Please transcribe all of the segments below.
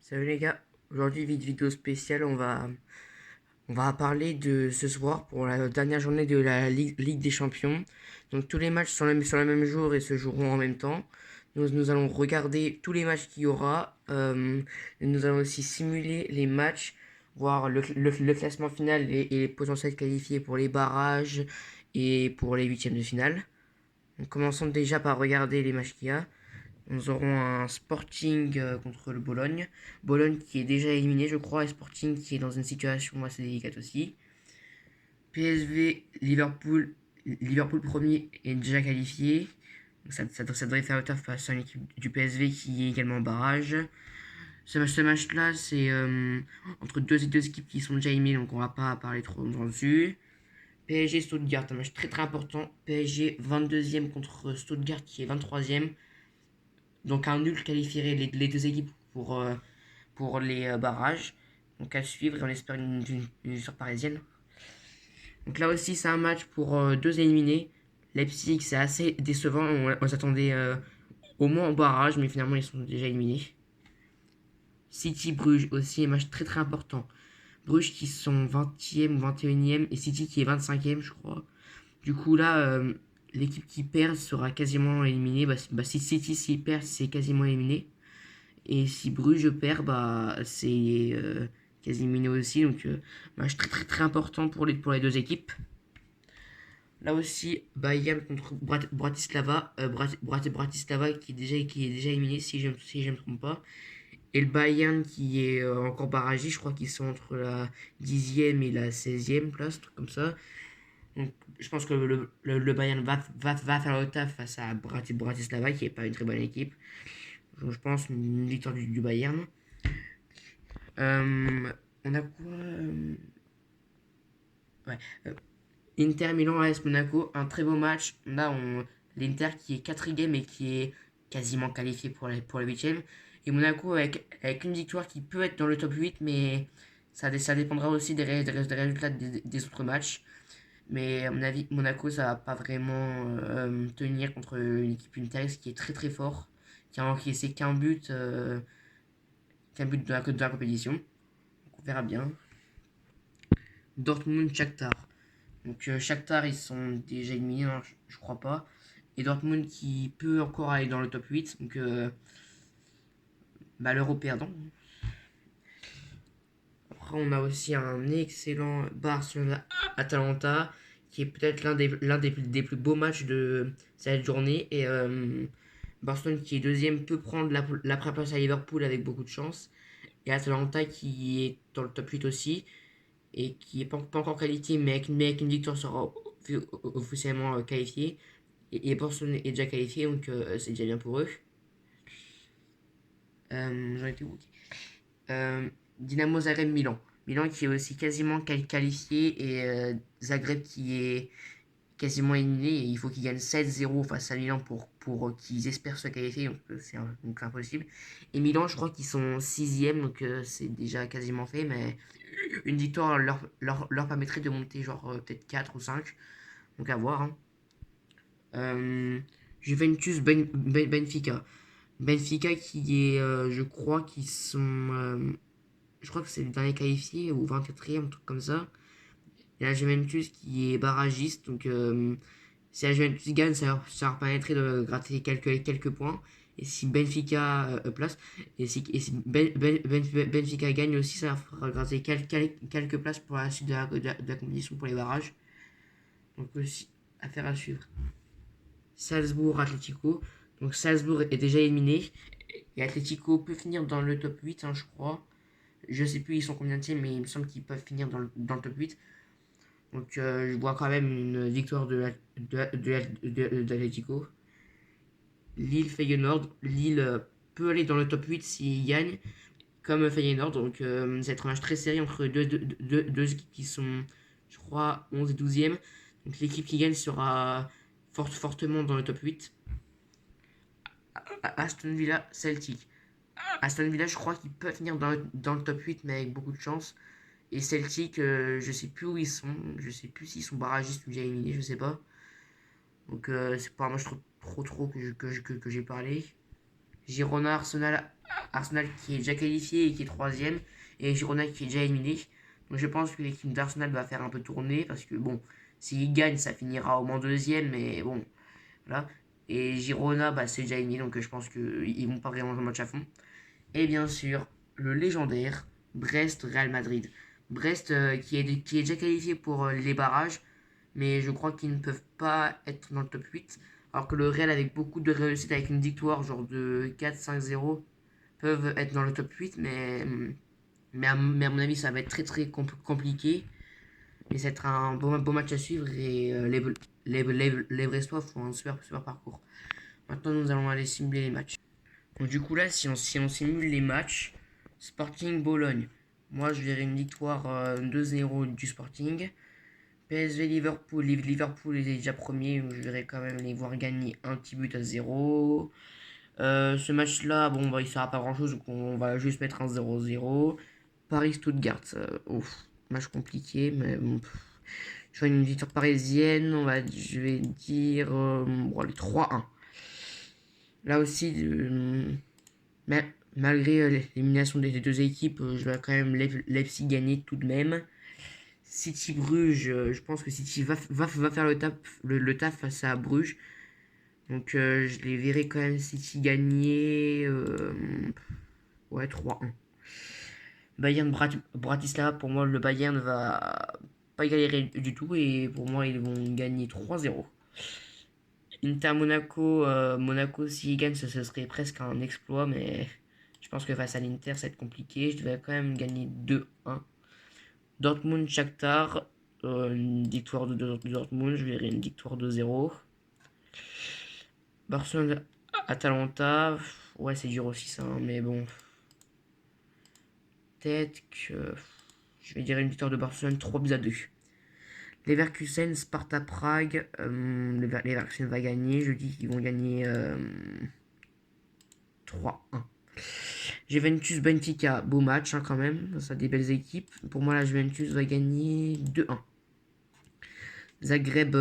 Salut les gars, aujourd'hui vidéo spéciale, on va parler de ce soir pour la dernière journée de la Ligue des Champions. Donc tous les matchs sont sur le même jour et se joueront en même temps. Nous allons regarder tous les matchs qu'il y aura. Et nous allons aussi simuler les matchs, voir le classement final et les potentiels qualifiés pour les barrages et pour les huitièmes de finale. Donc commençons déjà par regarder les matchs qu'il y a. Nous aurons un Sporting contre le Bologne. Bologne qui est déjà éliminé, je crois, et Sporting qui est dans une situation assez délicate aussi. PSV, Liverpool premier est déjà qualifié. Donc ça devrait faire le taf face à une équipe du PSV qui est également en barrage. Ce match-là, c'est entre deux équipes qui sont déjà éliminées, donc on va pas parler trop longtemps dessus. PSG Stuttgart, un match très très important. PSG 22e contre Stuttgart qui est 23e. Donc un nul qualifierait les deux équipes pour les barrages. Donc à suivre et on espère une victoire parisienne. Donc là aussi c'est un match pour deux éliminés. Leipzig c'est assez décevant, on s'attendait au moins au barrage mais finalement ils sont déjà éliminés. City Bruges aussi un match très très important. Bruges qui sont 20e ou 21e et City qui est 25e je crois. Du coup là l'équipe qui perd sera quasiment éliminée. Si City s'y perd c'est quasiment éliminé. Et si Bruges perd, bah, c'est Casimiro aussi. Donc, match très très très important pour les deux équipes. Là aussi, Bayern contre Bratislava. Bratislava qui est déjà éliminé, si je me trompe pas. Et le Bayern qui est encore barragé. Je crois qu'ils sont entre la 10e et la 16e place, un truc comme ça. Donc, je pense que le Bayern va faire le taf face à Bratislava, qui n'est pas une très bonne équipe. Donc, je pense une victoire du Bayern. On a quoi ouais. Inter Milan AS Monaco, un très beau match. Là, l'Inter qui est quatrième et qui est quasiment qualifié pour les huitièmes. Et Monaco avec une victoire qui peut être dans le top 8, mais ça dépendra aussi des résultats des autres matchs. Mais à mon avis, Monaco, ça va pas vraiment tenir contre une équipe Inter qui est très très fort, qui a encaissé qu'un but de la compétition. Donc on verra bien. Dortmund, Shakhtar. Donc Shakhtar, ils sont déjà éliminés, hein, je crois pas. Et Dortmund qui peut encore aller dans le top 8. Donc bah, l'euro perdant. Après, on a aussi un excellent Barcelona-Atalanta qui est peut-être l'un des plus beaux matchs de cette journée. Et Barcelone qui est deuxième peut prendre la première place à Liverpool avec beaucoup de chance. Et Atalanta qui est dans le top 8 aussi et qui n'est pas encore qualifié, mais avec une victoire sera officiellement qualifié. Et Barcelone est déjà qualifié, donc c'est déjà bien pour eux. J'en étais où? Dynamo Zagreb Milan. Milan qui est aussi quasiment qualifié et Zagreb qui est quasiment éliminé. Et il faut qu'ils gagnent 7-0 face à Milan pour qu'ils espèrent se qualifier, donc c'est impossible. Et Milan, je crois qu'ils sont 6e, donc c'est déjà quasiment fait, mais une victoire leur permettrait de monter genre peut-être 4 ou 5. Donc à voir. Hein. Juventus Benfica. Benfica qui est, je crois qu'ils sont, je crois que c'est le dernier qualifié ou 24e, un truc comme ça. Et la Juventus qui est barragiste, donc si la Juventus gagne, ça leur permettrait de gratter quelques points. Et si Benfica place, et si Benfica gagne aussi, ça leur fera gratter quelques places pour la suite de la compétition pour les barrages. Donc aussi, affaire à suivre. Salzbourg, Atlético. Donc Salzbourg est déjà éliminé. Et Atlético peut finir dans le top 8, hein, je crois. Je sais plus ils sont combien de mais il me semble qu'ils peuvent finir dans le top 8. Donc je vois quand même une victoire de l'Atlético. Lille Feyenoord. Lille peut aller dans le top 8 s'il gagne, comme Feyenoord. Donc ça va être un match très serré entre deux équipes qui sont, je crois, 11 et 12e. Donc l'équipe qui gagne sera fortement dans le top 8. Aston Villa Celtic. Aston Villa, je crois qu'ils peuvent finir dans le top 8, mais avec beaucoup de chance. Et Celtic, je sais plus où ils sont. Je sais plus s'ils sont barragistes ou déjà éliminés, je sais pas. Donc c'est pas un match trop que j'ai parlé. Girona Arsenal Arsenal qui est déjà qualifié et qui est troisième, et Girona qui est déjà éliminé. Donc je pense que l'équipe d'Arsenal va faire un peu tourner, parce que bon, s'il gagne, ça finira au moins deuxième, mais bon, voilà. Et Girona, bah, c'est déjà éliminé, donc je pense qu'ils vont pas vraiment jouer le match à fond. Et bien sûr, le légendaire Brest-Real Madrid. Brest qui est déjà qualifié pour les barrages, mais je crois qu'ils ne peuvent pas être dans le top 8. Alors que le Real, avec beaucoup de réussite, avec une victoire genre de 4-5-0, peuvent être dans le top 8, mais à mon avis, ça va être très très compliqué. Mais ça va être un bon match à suivre et les Brestois font un super parcours. Maintenant, nous allons aller simuler les matchs. Donc, du coup, là, si on simule les matchs, Sporting Bologne. Moi, je verrai une victoire 2-0 du Sporting. PSV Liverpool. Liverpool est déjà premier. Je verrai quand même les voir gagner un petit but à 0. Ce match-là, bon, bah, il ne sera pas grand-chose. Donc, on va juste mettre un 0-0. Paris-Stuttgart. Ouf, match compliqué. Mais bon, je vois une victoire parisienne. Je vais dire bon, les 3-1. Là aussi, mais malgré l'élimination des deux équipes, je vais quand même Leipzig gagner tout de même. City Bruges, je pense que City va faire le taf face à Bruges. Donc je les verrai quand même City gagner. Ouais, 3-1. Bayern Bratislava, pour moi, le Bayern ne va pas galérer du tout. Et pour moi, ils vont gagner 3-0. Inter Monaco, Monaco s'ils gagnent, ce serait presque un exploit, mais je pense que face à l'Inter, ça va être compliqué. Je devrais quand même gagner 2-1. Dortmund Shakhtar, une victoire de Dortmund, je verrai une victoire de 0. Barcelone Atalanta, ouais, c'est dur aussi ça, mais bon. Peut-être que je vais dire une victoire de Barcelone 3-2. Leverkusen, Sparta Prague, Leverkusen va gagner, je dis qu'ils vont gagner 3-1. Juventus Benfica, beau match quand même, ça a des belles équipes. Pour moi, la Juventus va gagner 2-1. Zagreb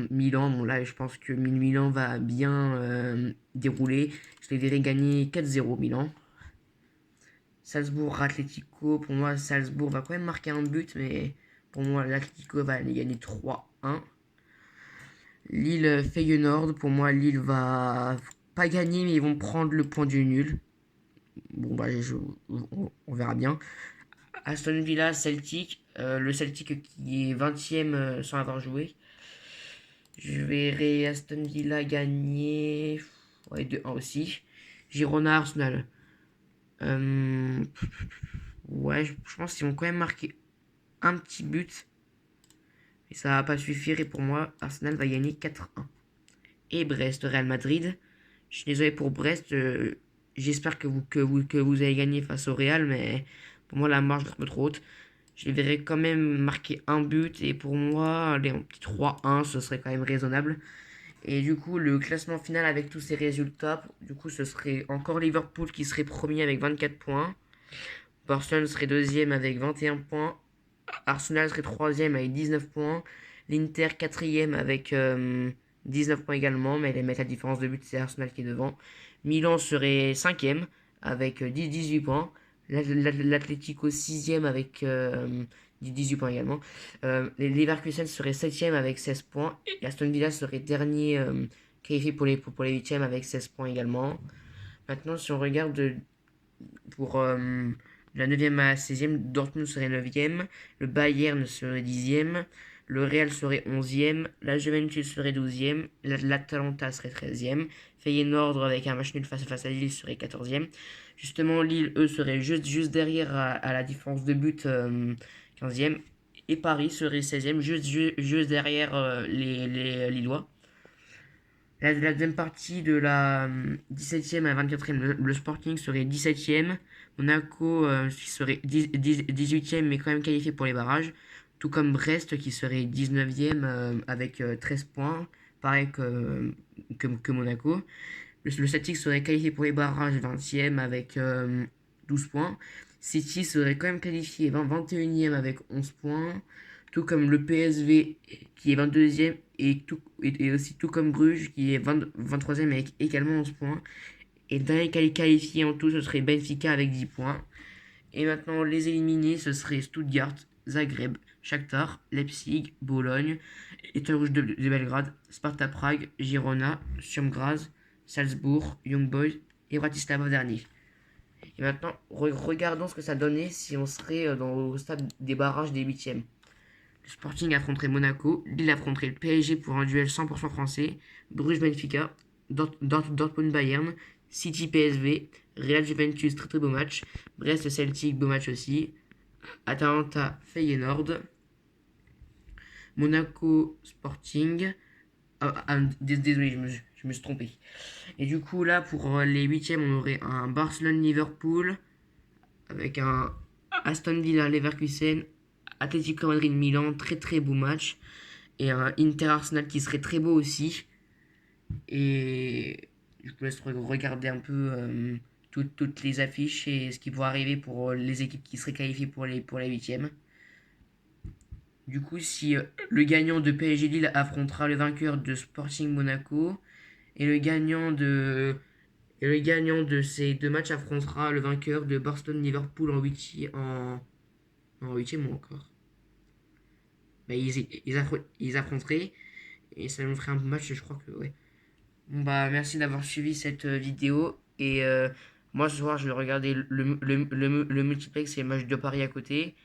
Milan, bon là je pense que Milan va bien dérouler. Je les verrai gagner 4-0 Milan. Salzbourg Atletico, pour moi Salzbourg va quand même marquer un but, mais pour moi l'Atletico va aller gagner 3-1. Lille Feyenoord, pour moi Lille va pas gagner, mais ils vont prendre le point du nul. Bon bah on verra bien. Aston Villa Celtic, le Celtic qui est 20ème sans avoir joué. Je verrai Aston Villa gagner, ouais, 2-1 aussi. Girona Arsenal. Euh, ouais, je pense qu'ils vont quand même marquer un petit but. Mais ça va pas suffire. Et pour moi, Arsenal va gagner 4-1. Et Brest Real Madrid. Je suis désolé pour Brest. J'espère que vous allez gagner face au Real. Mais pour moi, la marge est un peu trop haute. Je les verrai quand même marquer un but. Et pour moi, aller en petit 3-1, ce serait quand même raisonnable. Et du coup, le classement final avec tous ces résultats, du coup, ce serait encore Liverpool qui serait premier avec 24 points. Barcelone serait deuxième avec 21 points. Arsenal serait troisième avec 19 points. L'Inter quatrième avec 19 points également, mais les mecs, la différence de but, c'est Arsenal qui est devant. Milan serait cinquième avec 18 points. L'Atlético sixième avec 18 points également. Les Leverkusen serait septième avec 16 points. Et Aston Villa serait dernier qualifié pour les huitièmes avec 16 points également. Maintenant, si on regarde pour la 9e à la 16e, Dortmund serait 9e, le Bayern serait 10e, le Real serait 11e, la Juventus serait 12e, l'Atalanta serait 13e, Feyenoord avec un match nul face à Lille serait 14e. Justement, Lille, eux, seraient juste derrière à la différence de but 15e. Et Paris serait 16e, juste derrière les Lillois. La deuxième partie de la 17e à 24e, le Sporting serait 17e. Monaco qui serait 18e mais quand même qualifié pour les barrages. Tout comme Brest qui serait 19e avec 13 points. Pareil que Monaco. Le Celtic serait qualifié pour les barrages 20e avec 12 points. City serait quand même qualifié 21e avec 11 points. Tout comme le PSV qui est 22e et aussi tout comme Bruges qui est 23e avec également 11 points. Et le dernier qualifié en tout, ce serait Benfica avec 10 points. Et maintenant, les éliminés, ce serait Stuttgart, Zagreb, Shakhtar, Leipzig, Bologne, Étoile Rouge de Belgrade, Sparta Prague, Girona, Sturm Graz, Salzbourg, Young Boys et Bratislava dernier. Et maintenant, regardons ce que ça donnait si on serait au stade des barrages des huitièmes. Le Sporting affronterait Monaco, Lille affronterait le PSG pour un duel 100% français, Bruges Benfica, Dortmund Bayern, City PSV, Real Juventus très très beau match, Brest Celtic beau match aussi, Atalanta Feyenoord, Monaco Sporting. Désolé, je me suis trompé. Et du coup là pour les huitièmes on aurait un Barcelone Liverpool avec un Aston Villa Leverkusen, Atlético Madrid Milan, très très beau match. Et un Inter Arsenal qui serait très beau aussi. Et je vous laisse regarder un peu toutes les affiches et ce qui pourrait arriver pour les équipes qui seraient qualifiées pour les huitièmes. Du coup, si le gagnant de PSG Lille affrontera le vainqueur de Sporting Monaco et le gagnant de ces deux matchs affrontera le vainqueur de Barcelone Liverpool en huitième ou encore. Bah, ils affronteraient et ça nous ferait un match, je crois que ouais. Bon bah merci d'avoir suivi cette vidéo et moi ce soir je vais regarder le multiplex et le match de Paris à côté.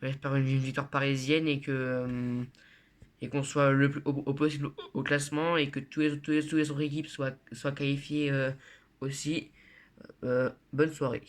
J'espère une victoire parisienne et qu'on soit le plus au possible au classement et que tous les autres équipes soient qualifiées aussi. Bonne soirée.